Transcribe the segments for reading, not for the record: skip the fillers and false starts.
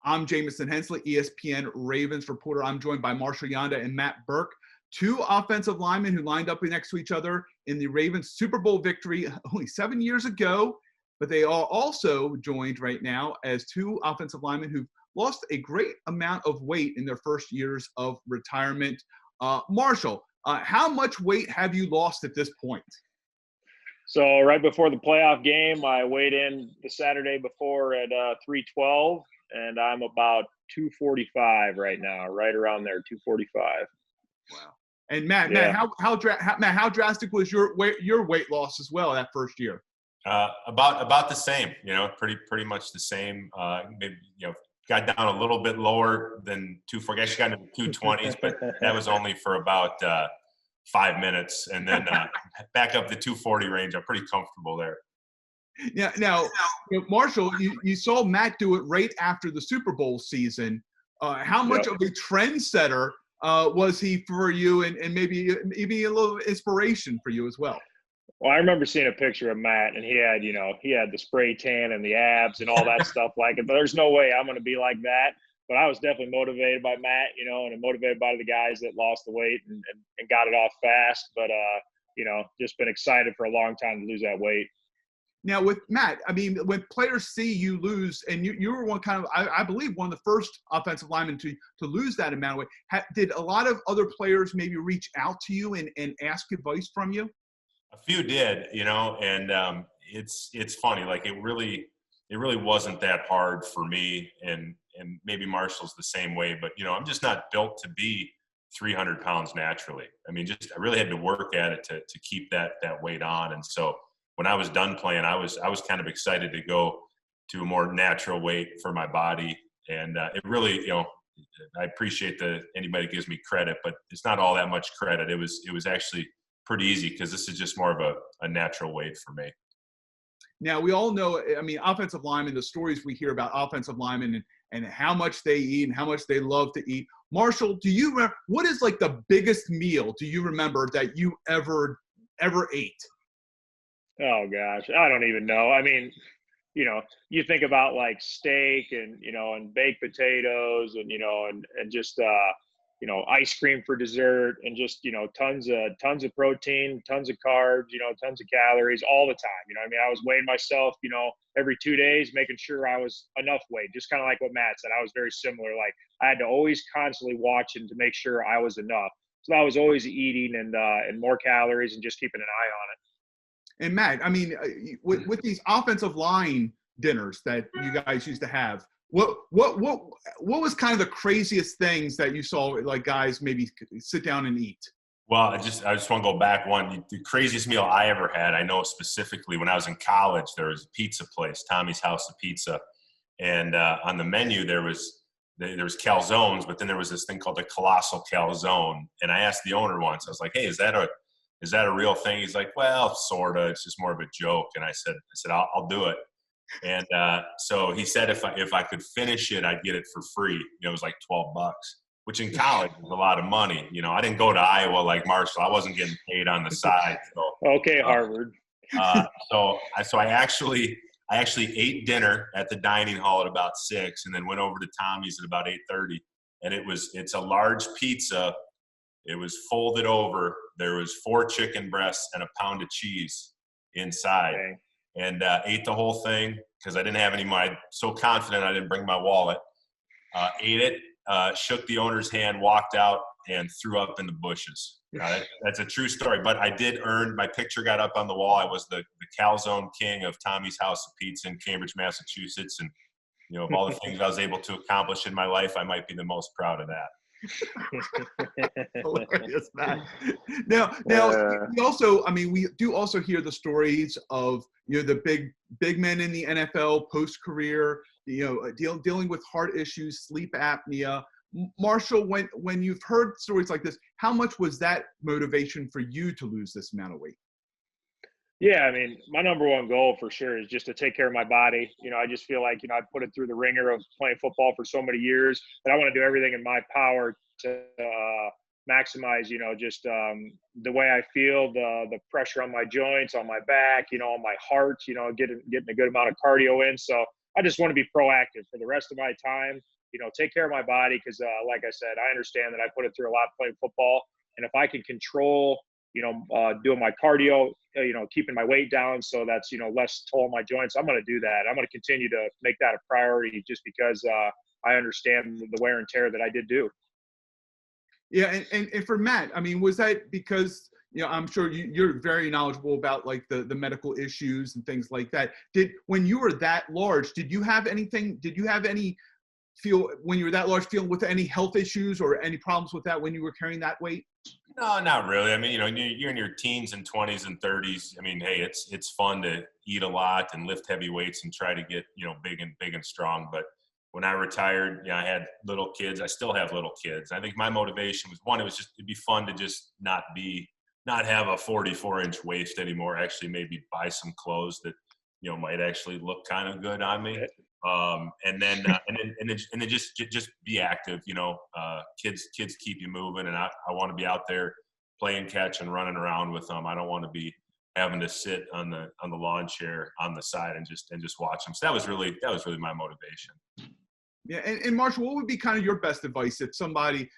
I'm Jamison Hensley, ESPN Ravens reporter. I'm joined by Marshal, Yanda, and Matt Birk, two offensive linemen who lined up next to each other in the Ravens Super Bowl victory only 7 years ago. But they are also joined right now as two offensive linemen who've lost a great amount of weight in their first years of retirement. Marshal, how much weight have you lost at this point? So right before the playoff game, I weighed in the Saturday before at 312, and I'm about 245 right now, right around there, 245. Wow. And Matt, how drastic was your weight loss as well that first year? About the same, pretty much the same. Maybe got down a little bit lower than 240. I actually got into 220s, but that was only for about 5 minutes, and then back up the 240 range. I'm pretty comfortable there. Yeah. Now, Marshal, you saw Matt do it right after the Super Bowl season. How much of a trendsetter was he for you, and maybe a little inspiration for you as well? Well, I remember seeing a picture of Matt, and he had the spray tan and the abs and all that stuff like it. But there's no way I'm going to be like that. But I was definitely motivated by Matt, and motivated by the guys that lost the weight and got it off fast. But, just been excited for a long time to lose that weight. Now with Matt, I mean, when players see you lose, and you were one kind of, I believe, one of the first offensive linemen to lose that amount of weight. Did a lot of other players maybe reach out to you and ask advice from you? A few did, and it's funny. Like it really wasn't that hard for me, and maybe Marshal's the same way. But I'm just not built to be 300 pounds naturally. I mean, I really had to work at it to keep that weight on. And so when I was done playing, I was kind of excited to go to a more natural weight for my body. And it really, I appreciate anybody gives me credit, but it's not all that much credit. It was actually pretty easy because this is just more of a natural weight for me. Now, we all know, I mean, offensive linemen, the stories we hear about offensive linemen and how much they eat and how much they love to eat. Marshal, do you remember, what is like the biggest meal do you remember that you ever ate? Oh, gosh, I don't even know. I mean, you think about like steak and baked potatoes and just ice cream for dessert and just, tons of protein, tons of carbs, tons of calories all the time. I was weighing myself, every 2 days, making sure I was enough weight, just kind of like what Matt said. I was very similar. Like I had to always constantly watching to make sure I was enough. So I was always eating and more calories and just keeping an eye on it. And Matt, I mean, with these offensive line dinners that you guys used to have, what was kind of the craziest things that you saw, like guys maybe sit down and eat? Well, I just want to go back one. The craziest meal I ever had, I know specifically when I was in college, there was a pizza place, Tommy's House of Pizza, and on the menu there was calzones, but then there was this thing called the Colossal Calzone. And I asked the owner once, I was like, "Hey, is that a real thing?" He's like, "Well, sorta. It's just more of a joke." And I said, I'll do it. And so he said if I could finish it, I'd get it for free. It was like $12, which in college was a lot of money. I didn't go to Iowa like Marshall. I wasn't getting paid on the side. So, okay, Harvard. So I actually ate dinner at the dining hall at about 6, and then went over to Tommy's at about 8:30. And it's a large pizza. It was folded over. There was 4 chicken breasts and a pound of cheese inside. Okay. And ate the whole thing because I didn't have any money. So confident I didn't bring my wallet. Ate it, shook the owner's hand, walked out, and threw up in the bushes. That's a true story. But I did earn – my picture got up on the wall. I was the calzone king of Tommy's House of Pizza in Cambridge, Massachusetts. And, of all the things I was able to accomplish in my life, I might be the most proud of that. Hilarious, man. Now, we do also hear the stories of the big men in the NFL post career, dealing with heart issues, sleep apnea. Marshal, when you've heard stories like this, how much was that motivation for you to lose this amount of weight? Yeah, I mean, my number one goal for sure is just to take care of my body. I just feel like, I put it through the ringer of playing football for so many years that I want to do everything in my power to maximize, just the way I feel, the pressure on my joints, on my back, on my heart, getting a good amount of cardio in. So I just want to be proactive for the rest of my time, take care of my body. Cause like I said, I understand that I put it through a lot playing football. And if I can control, doing my cardio, keeping my weight down so that's, less toll on my joints, I'm going to do that. I'm going to continue to make that a priority just because I understand the wear and tear that I did do. Yeah. And for Matt, I mean, was that because, I'm sure you're very knowledgeable about like the medical issues and things like that. When you were that large, did you have any when you were that large feeling with any health issues or any problems with that when you were carrying that weight? No, not really. I mean, you're in your teens and 20s and 30s. I mean, hey, it's fun to eat a lot and lift heavy weights and try to get, big and strong. But when I retired, I had little kids. I still have little kids. I think my motivation was, one, it'd be fun to just not have a 44-inch waist anymore. Actually, maybe buy some clothes that, might actually look kind of good on me. And then just be active. Kids keep you moving, and I want to be out there playing catch and running around with them. I don't want to be having to sit on the lawn chair on the side and just watch them. So that was really my motivation. Yeah, and Marshall, what would be kind of your best advice if an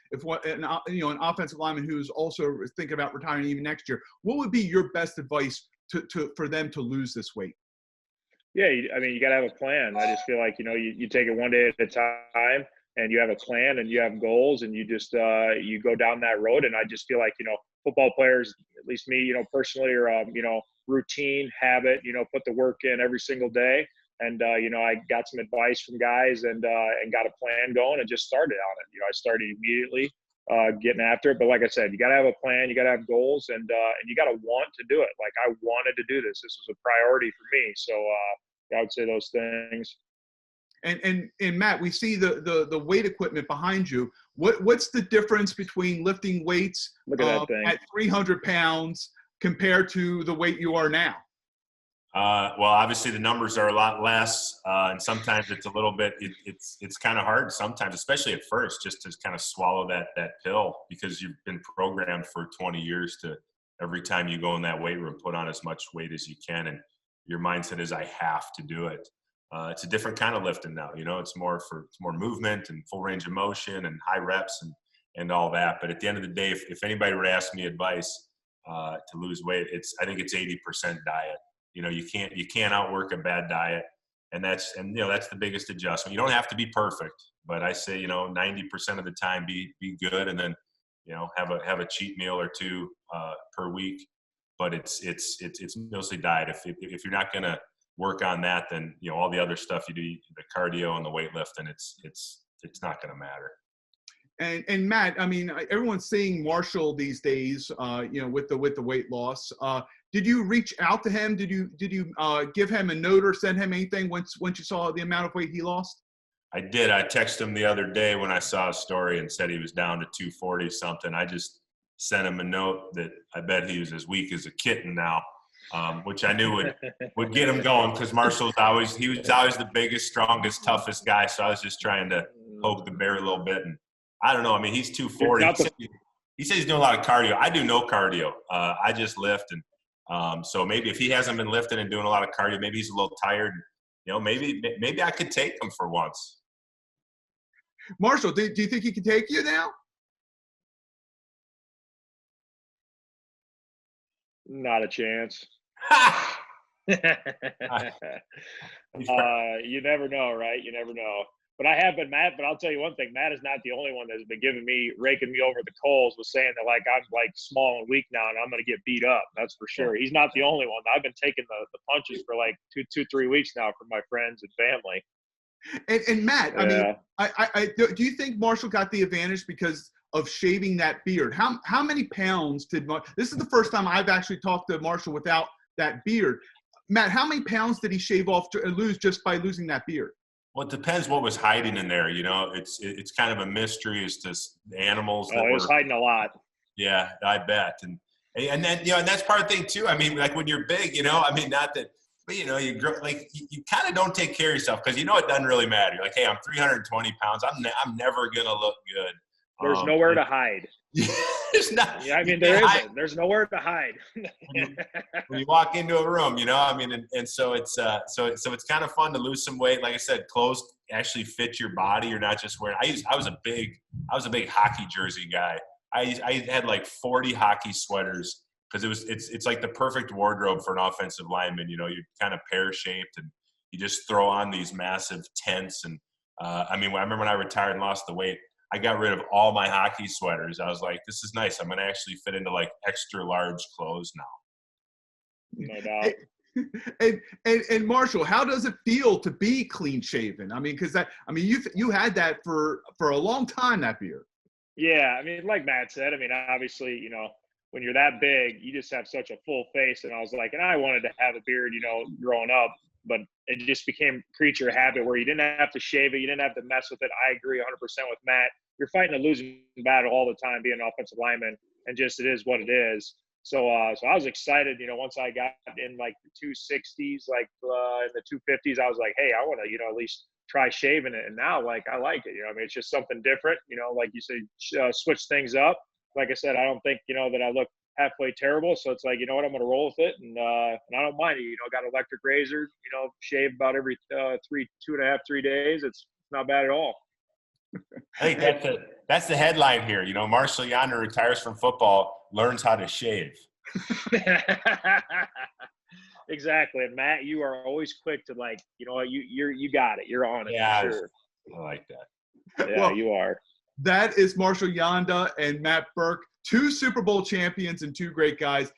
offensive lineman who's also thinking about retiring even next year? What would be your best advice for them to lose this weight? Yeah, you got to have a plan. I just feel like, you take it one day at a time and you have a plan and you have goals and you just, you go down that road. And I just feel like, football players, at least me, personally, are, routine, habit, put the work in every single day. And, I got some advice from guys and got a plan going and just started on it. I started immediately getting after it. But like I said, you got to have a plan, you got to have goals, and you got to want to do it. Like, I wanted to do this. This was a priority for me. So I would say those things. And Matt, we see the weight equipment behind you. What's the difference between lifting weights Look at that thing. at 300 pounds compared to the weight you are now? Well, obviously the numbers are a lot less, and sometimes it's a little bit. It's kind of hard sometimes, especially at first, just to kind of swallow that pill, because you've been programmed for 20 years to every time you go in that weight room put on as much weight as you can, and your mindset is, I have to do it. It's a different kind of lifting now. It's more movement and full range of motion and high reps and all that. But at the end of the day, if anybody were to ask me advice to lose weight, I think it's 80% diet. You can't outwork a bad diet, and that's the biggest adjustment. You don't have to be perfect, but I say 90% of the time be good, and then have a cheat meal or two per week. But it's mostly diet. If you're not gonna work on that, then all the other stuff you do, the cardio and the weightlifting, it's not gonna matter. And Matt, I mean, everyone's seeing Marshall these days, with the weight loss. Did you reach out to him? Did you give him a note or send him anything once you saw the amount of weight he lost? I did. I texted him the other day when I saw a story and said he was down to 240 something. I just sent him a note that I bet he was as weak as a kitten now, which I knew would get him going, because Marshall was always the biggest, strongest, toughest guy. So I was just trying to poke the bear a little bit. And I don't know. I mean, he's 240. He says he's doing a lot of cardio. I do no cardio. I just lift. And so maybe if he hasn't been lifting and doing a lot of cardio, maybe he's a little tired. Maybe I could take him for once. Marshall, do you think he can take you now? Not a chance. You never know, right? You never know. But I have been Matt, but I'll tell you one thing, Matt is not the only one that's been raking me over the coals with saying that, like, I'm like small and weak now and I'm going to get beat up. That's for sure. He's not the only one. I've been taking the punches for like 3 weeks now from my friends and family. And Matt, yeah. I mean, do you think Marshall got the advantage because of shaving that beard? How many pounds this is the first time I've actually talked to Marshall without that beard. Matt, how many pounds did he shave off to lose just by losing that beard? Well, it depends what was hiding in there. It's kind of a mystery as to the animals. He was hiding a lot. Yeah, I bet. And then, and that's part of the thing too. I mean, like when you're big, I mean, not that, but you grow, like you kind of don't take care of yourself because it doesn't really matter. You're like, hey, I'm 320 pounds. I'm never going to look good. There's nowhere to hide. There's not. Yeah, I mean, there isn't. There's nowhere to hide. when you walk into a room, I mean, and so it's it's kind of fun to lose some weight. Like I said, clothes actually fit your body. You're not just wearing. I was a big hockey jersey guy. I had like 40 hockey sweaters because it's like the perfect wardrobe for an offensive lineman. You're kind of pear shaped and you just throw on these massive tents. And I mean, I remember when I retired and lost the weight, I got rid of all my hockey sweaters. I was like, this is nice. I'm going to actually fit into like extra large clothes now. No doubt. And Marshall, how does it feel to be clean shaven? I mean, because you had that for a long time, that beard. Yeah, I mean, like Matt said, I mean, obviously, when you're that big, you just have such a full face. And I was like, and I wanted to have a beard, growing up, but it just became creature habit where you didn't have to shave it. You didn't have to mess with it. I agree 100% with Matt. You're fighting a losing battle all the time being an offensive lineman, and just it is what it is. So I was excited, once I got in like the 260s, like in the 250s, I was like, hey, I want to, at least try shaving it. And now, like, I like it. I mean, it's just something different, like you say, switch things up. Like I said, I don't think, that I look halfway terrible. So it's like, you know what, I'm going to roll with it. And I don't mind it. Got an electric razor, shave about every 2.5-3 days. It's not bad at all. I think that's the headline here. Marshal Yanda retires from football, learns how to shave. Exactly. And Matt, you are always quick to like, you got it. You're on it. Yeah, for sure. I like that. Yeah, well, you are. That is Marshal Yanda and Matt Birk, 2 Super Bowl champions and 2 great guys.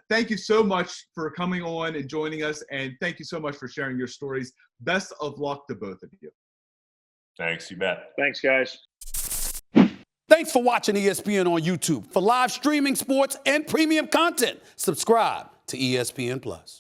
Thank you so much for coming on and joining us, and thank you so much for sharing your stories. Best of luck to both of you. Thanks, you bet. Thanks, guys. Thanks for watching ESPN on YouTube. For live streaming, sports, and premium content, subscribe to ESPN+.